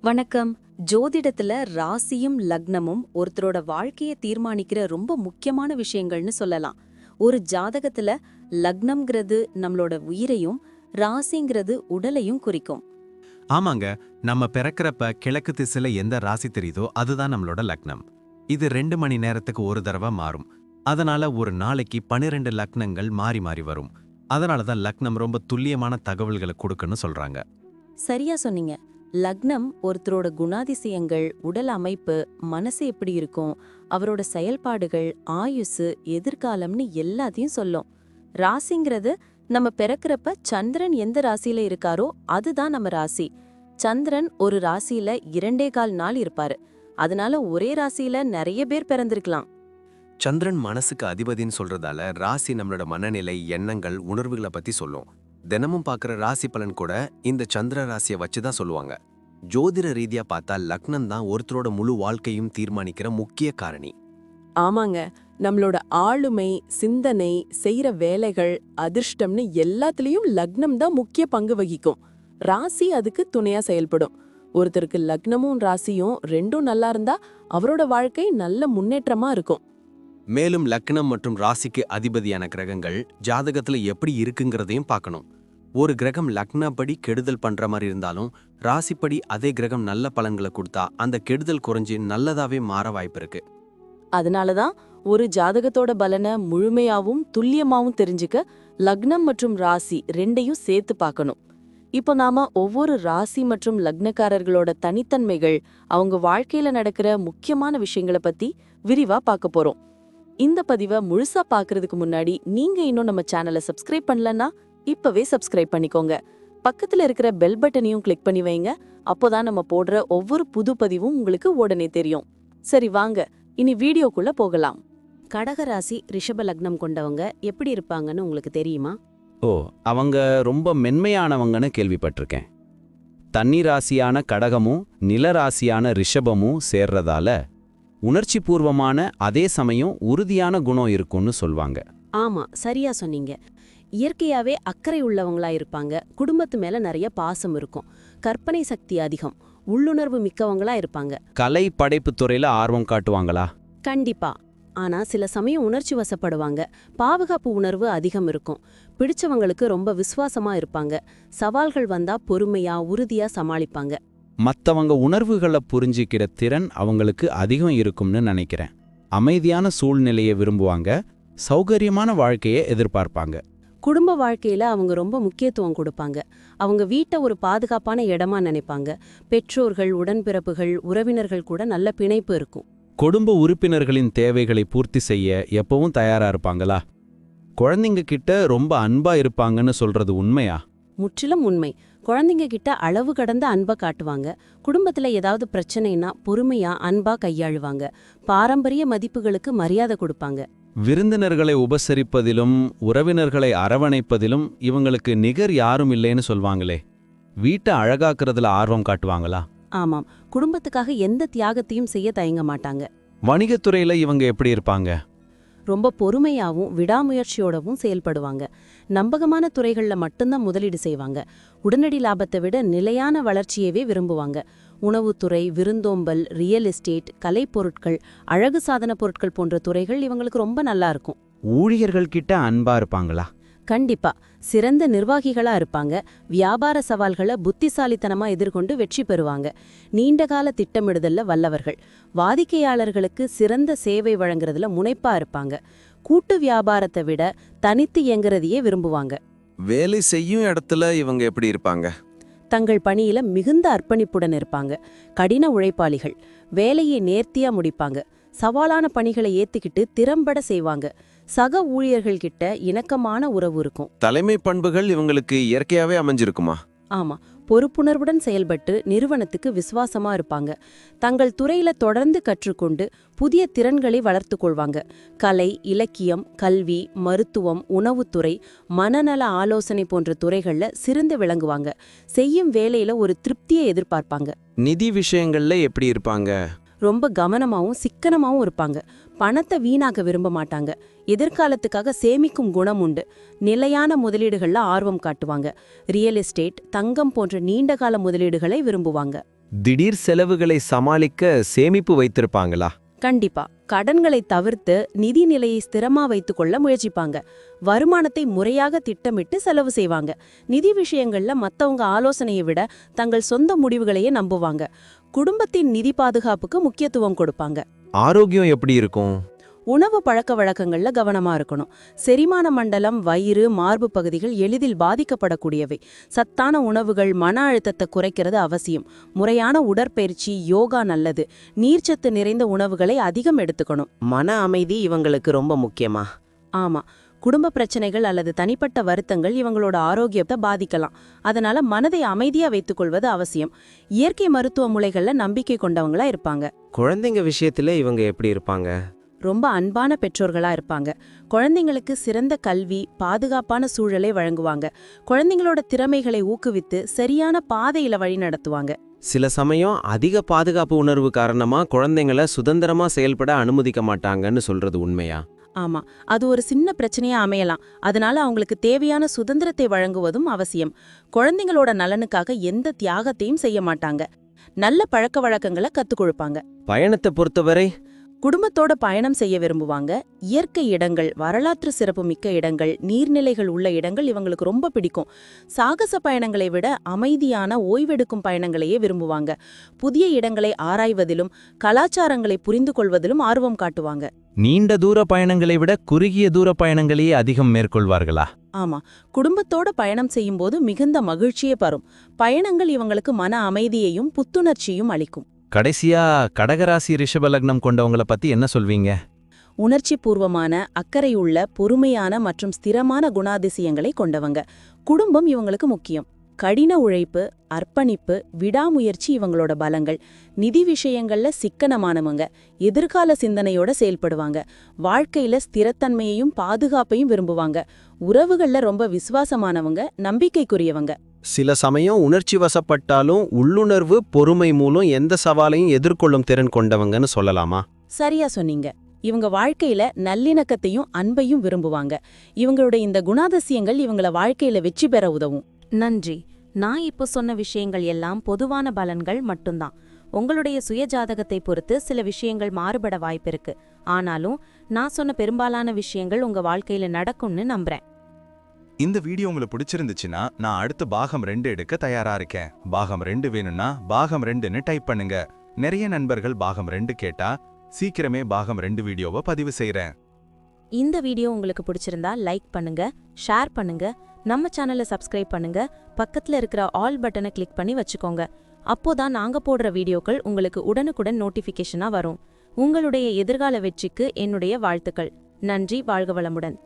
வணக்கம். ஜோதிடத்துல ராசியும் லக்னமும் ஒருத்தரோட வாழ்க்கைய தீர்மானிக்கிற ரொம்ப முக்கியமான விஷயங்கள்னு சொல்லலாம். ஒரு ஜாதகத்துல லக்னம்ங்கிறது நம்மளோட உயிரையும், ராசிங்கிறது உடலையும் குறிக்கும். ஆமாங்க. நம்ம பிறக்கிறப்ப கிழக்கு திசையில எந்த ராசி தெரியுதோ அதுதான் நம்மளோட லக்னம். இது 2 மணி நேரத்துக்கு ஒரு தடவை மாறும். அதனால ஒரு நாளைக்கு 12 லக்னங்கள் மாறி மாறி வரும். அதனால தான் லக்னம் ரொம்ப துல்லியமான தகவல்களை கொடுக்குன்னு சொல்றாங்க. சரியா சொன்னீங்க. லக்னம் ஒருத்தரோட குணாதிசயங்கள், உடல் அமைப்பு, மனசு எப்படி இருக்கும், அவரோட செயல்பாடுகள், ஆயுசு, எதிர்காலம்னு எல்லாத்தையும் சொல்லும். ராசிங்கிறது நம்ம பிறக்கிறப்ப சந்திரன் எந்த ராசியில இருக்காரோ அதுதான் நம்ம ராசி. சந்திரன் ஒரு ராசியில 2.25 நாள் இருப்பாரு. அதனால ஒரே ராசியில நிறைய பேர் பிறந்திருக்கலாம். சந்திரன் மனசுக்கு அதிபதின்னு சொல்றதால ராசி நம்மளோட மனநிலை, எண்ணங்கள், உணர்வுகளை பத்தி சொல்லும். தினமும் பார்க்குற ராசி பலன் கூட இந்த சந்திர ராசியை வச்சு தான் சொல்லுவாங்க. ஜோதிட ரீதியா பார்த்தா லக்னம் தான் ஒருத்தரோட முழு வாழ்க்கையும் தீர்மானிக்கிற முக்கிய காரணி. ஆமாங்க, நம்மளோட ஆளுமை, சிந்தனை, செய்யற வேலைகள், அதிர்ஷ்டம்னு எல்லாத்துலயும் லக்னம் தான் முக்கிய பங்கு வகிக்கும். ராசி அதுக்கு துணையா செயல்படும். ஒருத்தருக்கு லக்னமும் ராசியும் ரெண்டும் நல்லா இருந்தா அவரோட வாழ்க்கை நல்ல முன்னேற்றமா இருக்கும். மேலும் லக்னம் மற்றும் ராசிக்கு அதிபதியான கிரகங்கள் ஜாதகத்துல எப்படி இருக்குங்கிறதையும் பார்க்கணும். ஒரு கிரகம் லக்னப்படி கெடுதல் பண்ற மாதிரி இருந்தாலும் ராசிப்படி அதே கிரகம் நல்ல பலன்களை கொடுத்தா அந்த கெடுதல் குறைஞ்சு நல்லதாவே மாற வாய்ப்பு இருக்கு. அதனாலதான் ஒரு ஜாதகத்தோட பலனை முழுமையாவும் துல்லியமாவும் தெரிஞ்சுக்க லக்னம் மற்றும் ராசி ரெண்டையும் சேர்த்து பார்க்கணும். இப்போ நாம ஒவ்வொரு ராசி மற்றும் லக்னக்காரர்களோட தனித்தன்மைகள், அவங்க வாழ்க்கையில நடக்கிற முக்கியமான விஷயங்களை பத்தி விரிவா பார்க்க போறோம். இந்த பதிவை முழுசா பார்க்கறதுக்கு முன்னாடி நீங்க இன்னும் நம்ம சேனலை சப்ஸ்கிரைப் பண்ணலன்னா இப்பவே சப்ஸ்கிரைப் பண்ணிக்கோங்க. பக்கத்துல இருக்கிற பெல் பட்டனையும் கிளிக் பண்ணி வைங்க. அப்போதான் நம்ம போடுற ஒவ்வொரு புது பதிவும் உங்களுக்கு உடனே தெரியும். சரி வாங்க, இனி வீடியோக்குள்ள போகலாம். கடகராசி ரிஷப லக்னம் கொண்டவங்க எப்படி இருப்பாங்கன்னு உங்களுக்கு தெரியுமா? அவங்க ரொம்ப மென்மையானவங்கன்னு கேள்விப்பட்டிருக்கேன். தண்ணி ராசியான கடகமும் நிலராசியான ரிஷபமும் சேர்றதால உணர்ச்சி பூர்வமான அதே சமயம் உறுதியான குணம் இருக்கும்னு சொல்வாங்க. ஆமா, சரியா சொன்னீங்க. இயற்கையாவே அக்கறை உள்ளவங்களா இருப்பாங்க. குடும்பத்து மேல நிறைய பாசம் இருக்கும். கற்பனை சக்தி அதிகம். உள்ளுணர்வு மிக்கவங்களா இருப்பாங்க. கலை படைப்பு துறையில ஆர்வம் காட்டுவாங்களா? கண்டிப்பா. ஆனா சில சமயம் உணர்ச்சி வசப்படுவாங்க. பாதுகாப்பு உணர்வு அதிகம் இருக்கும். பிடிச்சவங்களுக்கு ரொம்ப விசுவாசமா இருப்பாங்க. சவால்கள் வந்தா பொறுமையா, உறுதியா சமாளிப்பாங்க. மத்தவங்க உணர்வுகளை புரிஞ்சிக்கிற திறன் அவங்களுக்கு அதிகம் இருக்கும்னு நினைக்கிறேன். அமைதியான சூழ்நிலையை விரும்புவாங்க. சௌகரியமான வாழ்க்கையை எதிர்பார்ப்பாங்க. குடும்ப வாழ்க்கையில அவங்க ரொம்ப முக்கியத்துவம் கொடுப்பாங்க. அவங்க வீட்டை ஒரு பாதுகாப்பான இடமா நினைப்பாங்க. பெற்றோர்கள், உடன்பிறப்புகள், உறவினர்கள் கூட நல்ல பிணைப்பு இருக்கும். குடும்ப உறுப்பினர்களின் தேவைகளை பூர்த்தி செய்ய எப்பவும் தயாரா இருப்பாங்களா? குழந்தைங்க கிட்ட ரொம்ப அன்பா இருப்பாங்கன்னு சொல்றது உண்மையா? முற்றிலும் உண்மை. குழந்தைங்க கிட்ட அளவு கடந்த அன்பை காட்டுவாங்க. குடும்பத்துல ஏதாவது பிரச்சனைனா பொறுமையா, அன்பா கையாளுவாங்க. பாரம்பரிய மதிப்புகளுக்கு மரியாதை கொடுப்பாங்க. விருந்தினர்களை உபசரிப்பதிலும் உறவினர்களை அரவணைப்பதிலும் இவங்களுக்கு நிகர் யாரும் இல்லைன்னு சொல்வாங்களே. வீட்டை அழகாக்குறதுல ஆர்வம் காட்டுவாங்களா? ஆமாம், குடும்பத்துக்காக எந்த தியாகத்தையும் செய்ய தயங்க மாட்டாங்க. வணிகத்துறையில இவங்க எப்படி இருப்பாங்க? ரொம்ப பொறுமையாவும் விடாமுயற்சியோடவும் செயல்படுவாங்க. நம்பகமான துறைகள்ல மட்டும்தான் முதலீடு செய்வாங்க. உடனடி லாபத்தை விட நிலையான வளர்ச்சியவே விரும்புவாங்க. உணவுத்துறை, விருந்தோம்பல், ரியல் எஸ்டேட், கலைப்பொருட்கள், அழகு சாதன பொருட்கள் போன்ற துறைகள் இவங்களுக்கு ரொம்ப நல்லா இருக்கும். ஊழியர்கள் கிட்ட அன்பா இருப்பாங்களா? கண்டிப்பா. சிறந்த நிர்வாகிகளா இருப்பாங்க. வியாபார சவால்களை புத்திசாலித்தனமா எதிர்கொண்டு வெற்றி பெறுவாங்க. நீண்டகால திட்டமிடுதல்ல வல்லவர்கள். வாடிக்கையாளர்களுக்கு சிறந்த சேவை வழங்குறதுல முனைப்பா இருப்பாங்க. கூட்டு வியாபாரத்தை விட தனித்து இயங்குறதையே விரும்புவாங்க. வேலை செய்யும் இடத்துல இவங்க எப்படி இருப்பாங்க? தங்கள் பணியில மிகுந்த அர்ப்பணிப்புடன் இருப்பாங்க. கடின உழைப்பாளிகள். வேலையை நேர்த்தியா முடிப்பாங்க. சவாலான பணிகளை ஏத்துக்கிட்டு திறம்பட செய்வாங்க. சக ஊழியர்கள் கிட்ட இணக்கமான உறவு இருக்கும். தலைமை பண்புகள் இவங்களுக்கு இயற்கையாவே அமைஞ்சிருக்குமா? ஆமா, பொறுப்புணர்வுடன் செயல்பட்டு நிறுவனத்துக்கு விசுவாசமா இருப்பாங்க. தங்கள் துறையில தொடர்ந்து கற்றுக்கொண்டு புதிய திறன்களை வளர்த்து கொள்வாங்க. கலை, இலக்கியம், கல்வி, மருத்துவம், உணவுத்துறை, மனநல ஆலோசனை போன்ற துறைகள்ல சிறந்து விளங்குவாங்க. செய்யும் வேலையில ஒரு திருப்தியை எதிர்பார்ப்பாங்க. நிதி விஷயங்கள்ல எப்படி இருப்பாங்க? ரொம்ப கவனமாவும் சிக்கனமாவும் இருப்பாங்க. பணத்தை வீணாக்க விரும்ப மாட்டாங்க. எதிர்காலத்துக்காக சேமிக்கும் குணம் உண்டு. நிலையான முதலீடுகள்ல ஆர்வம் காட்டுவாங்க. ரியல் எஸ்டேட், தங்கம் போன்ற நீண்டகால முதலீடுகளை விரும்புவாங்க. திடீர் செலவுகளை சமாளிக்க சேமிப்பு வைத்திருப்பாங்களா? கண்டிப்பா கடன்களை தவிர்த்து நிதி நிலையை ஸ்திரமா வைத்துக்கொள்ள முயற்சிப்பாங்க. வருமானத்தை முறையாக திட்டமிட்டு செலவு செய்வாங்க. நிதி விஷயங்கள்ல மத்தவங்க ஆலோசனையை விட தங்கள் சொந்த முடிவுகளையே நம்புவாங்க. குடும்பத்தின் நிதி பாதுகாப்புக்கு முக்கியத்துவம் கொடுப்பாங்க. ஆரோக்கியம் எப்படி இருக்கும்? உணவு பழக்க வழக்கங்கள்ல கவனமா இருக்கணும். செரிமான மண்டலம், வயிறு, மார்பு பகுதிகள் எளிதில் பாதிக்கப்படக்கூடியவை. சத்தான உணவுகள், மன அழுத்தத்தை குறைக்கிறது அவசியம். முறையான உடற்பயிற்சி, யோகா நல்லது. நீர்ச்சத்து நிறைந்த உணவுகளை அதிகம் எடுத்துக்கணும். மன அமைதி இவங்களுக்கு ரொம்ப முக்கியமா? ஆமா, குடும்ப பிரச்சனைகள் அல்லது தனிப்பட்ட வருத்தங்கள் இவங்களோட ஆரோக்கியத்தை பாதிக்கலாம். அதனால மனதை அமைதியா வைத்துக்கொள்வது அவசியம். இயற்கை மருத்துவ முறைகள்ல நம்பிக்கை கொண்டவங்களா இருப்பாங்க. குழந்தைங்க விஷயத்துல இவங்க எப்படி இருப்பாங்க? ரொம்ப அன்பான பெற்றோர்களா இருப்பாங்க. குழந்தைங்களுக்கு சிறந்த கல்வி, பாதுகாப்பான சூழலை வழங்குவாங்க. குழந்தைங்களோட திறமைகளை ஊக்குவித்து சரியான பாதையில வழி நடத்துவாங்க. சில சமயம் அதிக பாதுகாப்பு உணர்வு காரணமா குழந்தைங்கள சுதந்திரமா செயல்பட அனுமதிக்க மாட்டாங்கன்னு சொல்றது உண்மையா? ஆமா, அது ஒரு சின்ன பிரச்சனையா அமையலாம். அதனால அவங்களுக்கு தேவையான சுதந்திரத்தை வழங்குவதும் அவசியம். குழந்தைங்களோட நலனுக்காக எந்த தியாகத்தையும் செய்ய மாட்டாங்க. நல்ல பழக்க வழக்கங்களை கத்துக் கொடுப்பாங்க. பயணத்தை பொறுத்தவரை குடும்பத்தோட பயணம் செய்ய விரும்புவாங்க. இயற்கை இடங்கள், வரலாற்று சிறப்புமிக்க இடங்கள், நீர்நிலைகள் உள்ள இடங்கள் இவங்களுக்கு ரொம்ப பிடிக்கும். சாகச பயணங்களை விட அமைதியான ஓய்வெடுக்கும் பயணங்களையே விரும்புவாங்க. புதிய இடங்களை ஆராய்வதிலும் கலாச்சாரங்களை புரிந்து கொள்வதிலும் ஆர்வம் காட்டுவாங்க. நீண்ட தூர பயணங்களை விட குறுகிய தூர பயணங்களையே அதிகம் மேற்கொள்வார்களா? ஆமா, குடும்பத்தோட பயணம் செய்யும்போது மிகுந்த மகிழ்ச்சியே பெறும். பயணங்கள் இவங்களுக்கு மன அமைதியையும் புத்துணர்ச்சியும் அளிக்கும். கடைசியா கடகராசி ரிஷப லக்னம் கொண்டவங்கள பத்தி என்ன சொல்வீங்க? உணர்ச்சி பூர்வமான, அக்கறையுள்ள, பொறுமையான மற்றும் ஸ்திரமான குணாதிசயங்களை கொண்டவங்க. குடும்பம் இவங்களுக்கு முக்கியம். கடின உழைப்பு, அர்ப்பணிப்பு, விடாமுயற்சி இவங்களோட பலங்கள். நிதி விஷயங்கள்ல சிக்கனமானவங்க. எதிர்கால சிந்தனையோட செயல்படுவாங்க. வாழ்க்கையில ஸ்திரத்தன்மையையும் பாதுகாப்பையும் விரும்புவாங்க. உறவுகள்ல ரொம்ப விசுவாசமானவங்க, நம்பிக்கைக்குரியவங்க. சில சமயம் உணர்ச்சி வசப்பட்டாலும் உள்ளுணர்வு, பொறுமை மூலம் எந்த சவாலையும் எதிர்கொள்ளும் திறன் கொண்டவங்கன்னு சொல்லலாமா? சரியா சொன்னீங்க. இவங்க வாழ்க்கையில நல்லிணக்கத்தையும் அன்பையும் விரும்புவாங்க. இவங்களோட இந்த குணாதிசயங்கள் இவங்கள வாழ்க்கையில வெற்றி பெற உதவும். நன்றி. நான் இப்போ சொன்ன விஷயங்கள் எல்லாம் பொதுவான பலன்கள் மட்டும்தான். உங்களுடைய சுய ஜாதகத்தை பொறுத்து சில விஷயங்கள் மாறுபட வாய்ப்பிருக்கு. ஆனாலும் நான் சொன்ன பெரும்பாலான விஷயங்கள் உங்க வாழ்க்கையில நடக்கும்னு நம்புறேன். இந்த வீடியோ உங்களுக்கு பிடிச்சிருந்துச்சுன்னா நான் அடுத்து பாகம் 2 எடுக்க தயாரா இருக்கேன். பாகம் 2 வேணும்னா பாகம் 2ன்னு டைப் பண்ணுங்க. நிறைய நண்பர்கள் பாகம் 2 கேட்டா சீக்கிரமே பாகம் 2 வீடியோவை பதிவு செய்றேன். இந்த வீடியோ உங்களுக்கு பிடிச்சிருந்தா லைக் பண்ணுங்க, ஷேர் பண்ணுங்க, நம்ம சேனலை சப்ஸ்கிரைப் பண்ணுங்க, பக்கத்துல இருக்கிற ஆல் பட்டனை கிளிக் பண்ணி வச்சுக்கோங்க. அப்போதான் நாங்க போடுற வீடியோக்கள் உங்களுக்கு உடனுக்குடன் நோட்டிஃபிகேஷனா வரும். உங்களுடைய எதிர்கால வெற்றிக்கு என்னுடைய வாழ்த்துக்கள். நன்றி. வாழ்க வளமுடன்.